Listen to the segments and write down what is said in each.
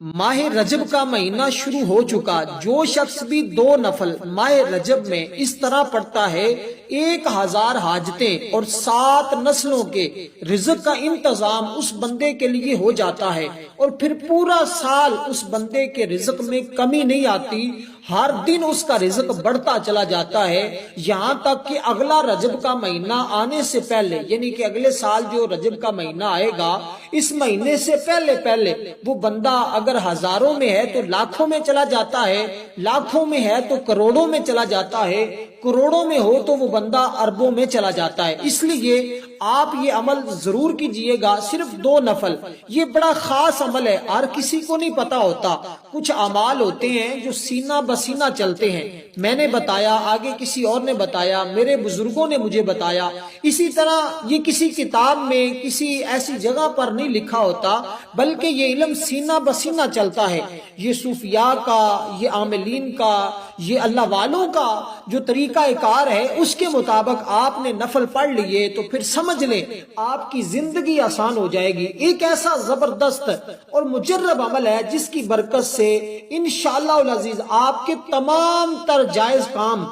माह रजब का महीना शुरू हो चुका। जो शख्स भी 2 नफल माह रजब में इस तरह पढ़ता है 1000 हाजतें और 7 नस्लों के रिज़्क का इंतजाम उस बंदे के लिए हो जाता है और फिर पूरा साल उस बंदे के रिज़्क में कमी नहीं आती। हर दिन उसका रिज़्क बढ़ता चला जाता है, यहाँ तक कि अगला रजब का महीना आने से पहले, यानी कि अगले साल जो रजब का महीना आएगा, इस महीने से पहले पहले वो बंदा अगर हजारों में है तो लाखों में चला जाता है, लाखों में है तो करोड़ों में चला जाता है, करोड़ों में हो तो वो बंदा अरबों में चला जाता है। इसलिए आप ये अमल जरूर कीजिएगा, सिर्फ 2 नफल। ये बड़ा खास अमल है, हर किसी को नहीं पता होता। कुछ अमाल होते हैं जो सीना बसीना चलते हैं, मैंने बताया, आगे किसी और ने बताया, मेरे बुजुर्गों ने मुझे बताया। इसी तरह ये किसी किताब में किसी ऐसी जगह पर नहीं लिखा होता, बल्कि ये इल्म सीना बसीना चलता है। ये सूफिया का, ये आमिलीन का, ये अल्लाह वालों का जो तरीका कार है, उसके मुताबिक आपने नफल पढ़ लिए तो फिर समझ लें आपकी जिंदगी आसान हो जाएगी। एक ऐसा जबरदस्त और मुजर्रब अमल है जिसकी बरकत से इंशाअल्लाह अज़ीज आपके तमाम तर जायज काम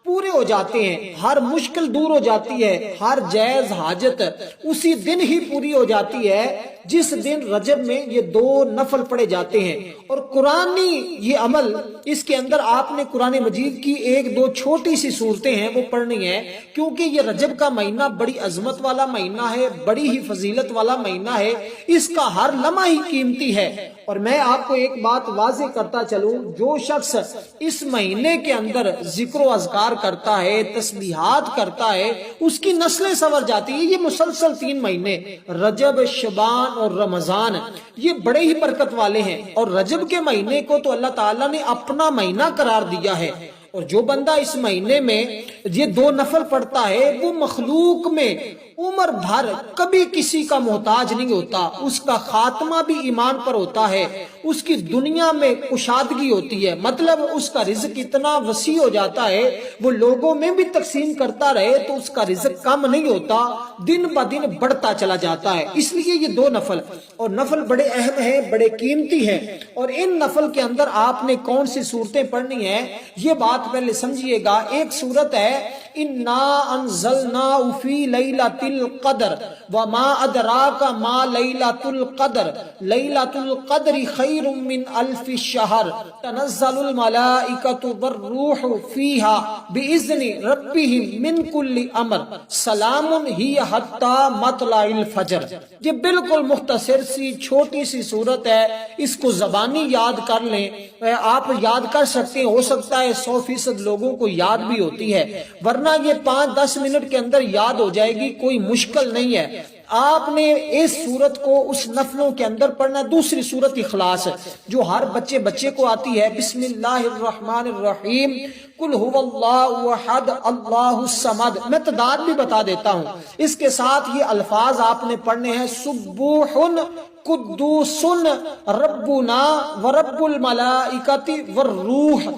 पूरे हो जाते हैं, हर मुश्किल दूर हो जाती है, हर जायज हाजत उसी दिन ही पूरी हो जाती है जिस दिन रजब में ये 2 नफल पढ़े जाते हैं। और कुरानी ये अमल, इसके अंदर आपने कुरान मजीद की 1-2 छोटी सी सूरतें हैं वो पढ़नी है, क्योंकि ये रजब का महीना बड़ी अजमत वाला महीना है, बड़ी ही फजीलत वाला महीना है, इसका हर लम्हा ही कीमती है। और मैं आपको एक बात वाज़ेह करता चलूं, जो शख्स इस महीने के अंदर जिक्र अज़कार करता है, तस्बीहात करता है, उसकी नस्लें संवर जाती है। ये मुसलसल 3 महीने रजब, शबान और रमजान, ये बड़े ही बरकत वाले हैं। और रजब के महीने को तो अल्लाह ताला ने अपना महीना करार दिया है। और जो बंदा इस महीने में ये 2 नफल पढ़ता है, वो मखलूक में उम्र भर कभी किसी का मोहताज नहीं होता, उसका खात्मा भी ईमान पर होता है, उसकी दुनिया में कुशादगी होती है, मतलब उसका रिज़्क इतना वसी हो जाता है, वो लोगों में भी तकसीम करता रहे तो उसका रिज़्क कम नहीं होता, दिन ब दिन बढ़ता चला जाता है। इसलिए ये 2 नफल, और नफल बड़े अहम है, बड़े कीमती है। और इन नफल के अंदर आपने कौन सी सूरतें पढ़नी है, ये बात पहले समझिएगा। एक सूरत है इन्ना अंज़लनाहु फी लैलतिल क़द्र व मा अदराका मा लैलतुल क़द्र लैलतुल क़द्रि खैरुम मिन अल्फि शहर तनज़्ज़लुल मलाइकतु वर्रूहु फीहा बिइज़्नि रब्बिहिम मिन कुल्लि अम्र सलामुन हिय हत्ता मतलाइल फजर। ये बिल्कुल मुख्तसर सी छोटी सी सूरत है, इसको ज़बानी याद कर लें, आप याद कर सकते हैं, हो सकता है 100% लोगों को याद भी होती है, वरना ये 5-10 मिनट के अंदर याद हो जाएगी, कोई मुश्किल नहीं है। आपने इस सूरत को उस नफलों के अंदर पढ़ना। दूसरी सूरत इखलास, जो हर बच्चे को आती है, बिस्मिल्लाहिर्रहमानिर्रहीम कुल हुवल्लाहु अहद अल्लाहुस समद। मैं तादाद भी बता देता हूँ। इसके साथ ये अल्फाज आपने पढ़ने हैं, सुब्बुहुन कुद्दूसुन रब्बुना व रब्बुल मलाइकति वर्रूह।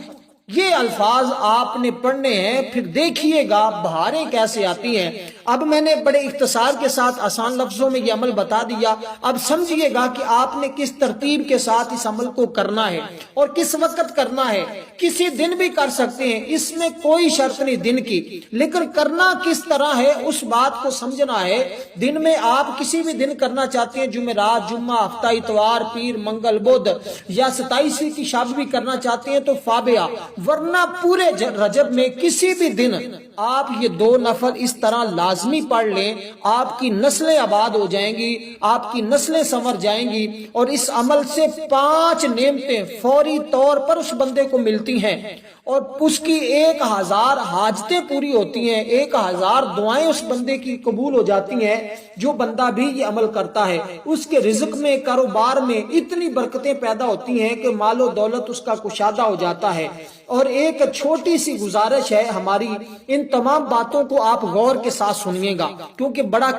ये अल्फाज आपने पढ़ने हैं, फिर देखिएगा बहारें कैसे आती हैं। अब मैंने बड़े इख्तिसार के साथ आसान लफ्जों में ये अमल बता दिया, अब समझिएगा कि आपने किस तरतीब के साथ इस अमल को करना है और किस वक्त करना है। किसी दिन भी कर सकते हैं, इसमें कोई शर्त नहीं दिन की, लेकिन करना किस तरह है उस बात को समझना है। दिन में आप किसी भी दिन करना चाहते हैं, जुमेरात, जुम्मा, हफ्ता, इतवार, पीर, मंगल, बुध, या 27वीं की शब भी करना चाहते हैं तो फाबिया, वरना पूरे रजब में किसी भी दिन आप ये 2 नफल इस तरह लाजमी पढ़ लें, आपकी नस्लें आबाद हो जाएंगी, आपकी नस्लें संवर जाएंगी। और इस अमल से 5 नेमतें फौरी तौर पर उस बंदे को मिलती हैं और उसकी 1000 हाजतें पूरी होती हैं, 1000 दुआएं उस बंदे की कबूल हो जाती हैं। जो बंदा भी ये अमल करता है, उसके रिज़्क में, कारोबार में इतनी बरकतें पैदा होती हैं कि मालो दौलत उसका कुशादा हो जाता है। اور ایک چھوٹی سی گزارش ہے ہماری، ان تمام باتوں کو آپ غور کے ساتھ سنیے گا، کیونکہ بڑا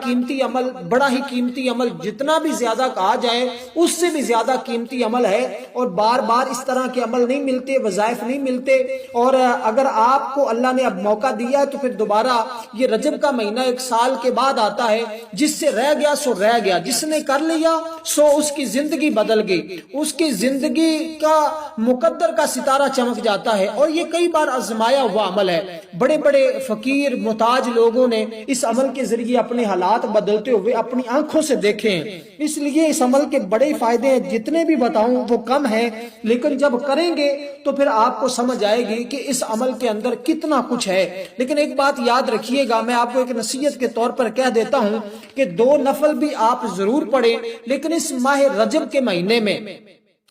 ہی قیمتی عمل جتنا بھی زیادہ کہا جائے اس سے بھی زیادہ قیمتی عمل ہے، اور بار بار اس طرح کے عمل نہیں ملتے، وظائف نہیں ملتے، اور اگر آپ کو اللہ نے اب موقع دیا تو پھر دوبارہ یہ رجب کا مہینہ 1 سال کے بعد آتا ہے، جس سے رہ گیا سو رہ گیا، جس نے کر لیا سو اس کی زندگی بدل گئی، اس کی زندگی کا مقدر کا ستارہ چمک جاتا ہے، اور یہ کئی بار آزمایا ہوا عمل ہے۔ بڑے بڑے فقیر محتاج لوگوں نے اس عمل کے ذریعے اپنے حالات بدلتے ہوئے اپنی آنکھوں سے دیکھے ہیں، اس لیے اس عمل کے بڑے فائدے ہیں، جتنے بھی بتاؤں وہ کم ہیں، لیکن جب کریں گے تو پھر آپ کو سمجھ آئے گی کہ اس عمل کے اندر کتنا کچھ ہے۔ لیکن ایک بات یاد رکھیے گا، میں آپ کو ایک نصیحت کے طور پر کہہ دیتا ہوں کہ 2 نفل بھی آپ ضرور پڑھیں، لیکن اس ماہ رجب کے مہینے میں،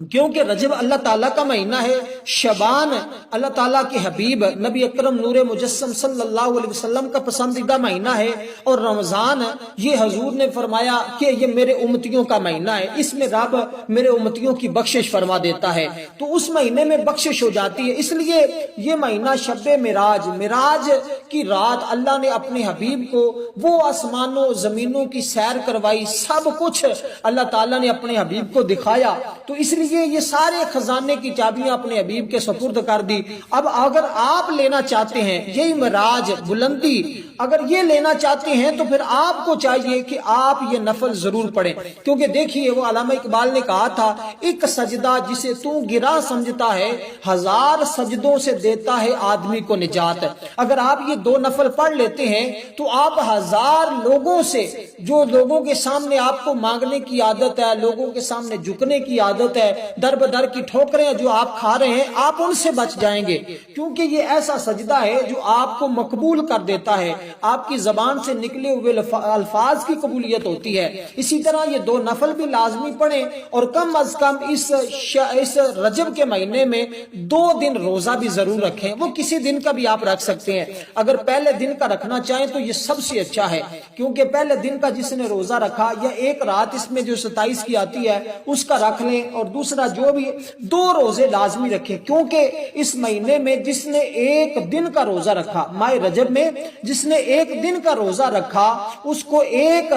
کیونکہ رجب اللہ تعالیٰ کا مہینہ ہے، شعبان اللہ تعالیٰ کے حبیب نبی اکرم نور مجسم صلی اللہ علیہ وسلم کا پسندیدہ مہینہ ہے، اور رمضان یہ حضور نے فرمایا کہ یہ میرے امتیوں کا مہینہ ہے، اس میں رب میرے امتیوں کی بخشش فرما دیتا ہے، تو اس مہینے میں بخشش ہو جاتی ہے۔ اس لیے یہ مہینہ شب معراج کی رات اللہ نے اپنے حبیب کو وہ آسمانوں زمینوں کی سیر کروائی، سب کچھ اللہ تعالیٰ نے اپنے حبیب کو دکھایا، تو اس لیے یہ سارے خزانے کی چابیاں اپنے حبیب کے سپرد کر دی۔ اب اگر آپ لینا چاہتے ہیں یہی معراج بلندی، اگر یہ لینا چاہتے ہیں تو پھر آپ کو چاہیے کہ آپ یہ نفل ضرور پڑھیں، کیونکہ دیکھیے وہ علامہ اقبال نے کہا تھا، ایک سجدہ جسے تو گرا سمجھتا ہے 1000 سجدوں سے دیتا ہے آدمی کو نجات۔ اگر آپ یہ 2 نفل پڑھ لیتے ہیں تو آپ 1000 لوگوں سے، جو لوگوں کے سامنے آپ کو مانگنے کی عادت ہے، لوگوں کے سامنے جھکنے کی عادت ہے، در بدر کی ٹھوکریں جو آپ کھا رہے ہیں، آپ ان سے بچ جائیں گے، کیونکہ یہ ایسا سجدہ ہے جو آپ کو مقبول کر دیتا ہے، آپ کی زبان سے نکلے ہوئے الفاظ کی قبولیت ہوتی ہے۔ اسی طرح یہ 2 نفل بھی لازمی پڑھیں، اور کم از کم اس رجب کے مہینے میں 2 دن روزہ بھی ضرور رکھیں، وہ کسی دن کا بھی آپ رکھ سکتے ہیں، اگر پہلے دن کا رکھنا چاہیں تو یہ سب سے اچھا ہے، کیونکہ پہلے دن کا جس نے روزہ رکھا، یا ایک رات اس میں جو 27 کی آتی ہے اس کا رکھ لیں، اور دوسرا جو بھی 2 روزے لازمی رکھیں، کیونکہ اس مہینے میں جس نے 1 دن کا روزہ رکھا، ماہ رجب میں جس نے 1 دن کا روزہ رکھا، اس کو ایک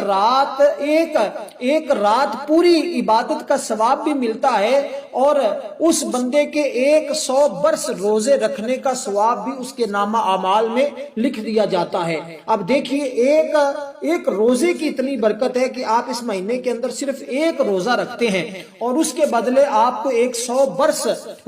رات پوری عبادت کا ثواب بھی ملتا ہے، اور اس بندے کے 100 برس روزے رکھنے کا ثواب بھی اس کے نامہ اعمال میں لکھ دیا جاتا ہے۔ اب دیکھیے ایک روزے کی اتنی برکت ہے کہ آپ اس مہینے کے اندر صرف 1 روزہ رکھتے ہیں، اور اس کے بدلے آپ کو 100 برس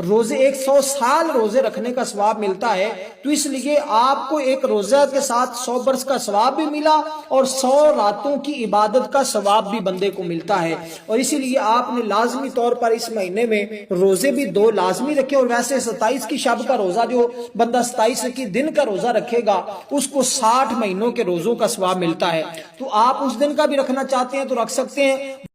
روزے، 100 سال روزے رکھنے کا ثواب ملتا ہے، تو اس لیے آپ کو 1 روزہ کے ساتھ 100 برس کا ثواب بھی ملا، اور 100 راتوں کی عبادت کا ثواب بھی بندے کو ملتا ہے، اور اسی لیے آپ نے لازمی طور پر اس مہینے میں روزے بھی 2 لازمی رکھے، اور ویسے 27 کی شب کا روزہ جو بندہ 27 کی دن کا روزہ رکھے گا اس کو 60 مہینوں کے روزوں کا ثواب ملتا ہے، تو آپ اس دن کا بھی رکھنا چاہتے ہیں تو رکھ سکتے ہیں۔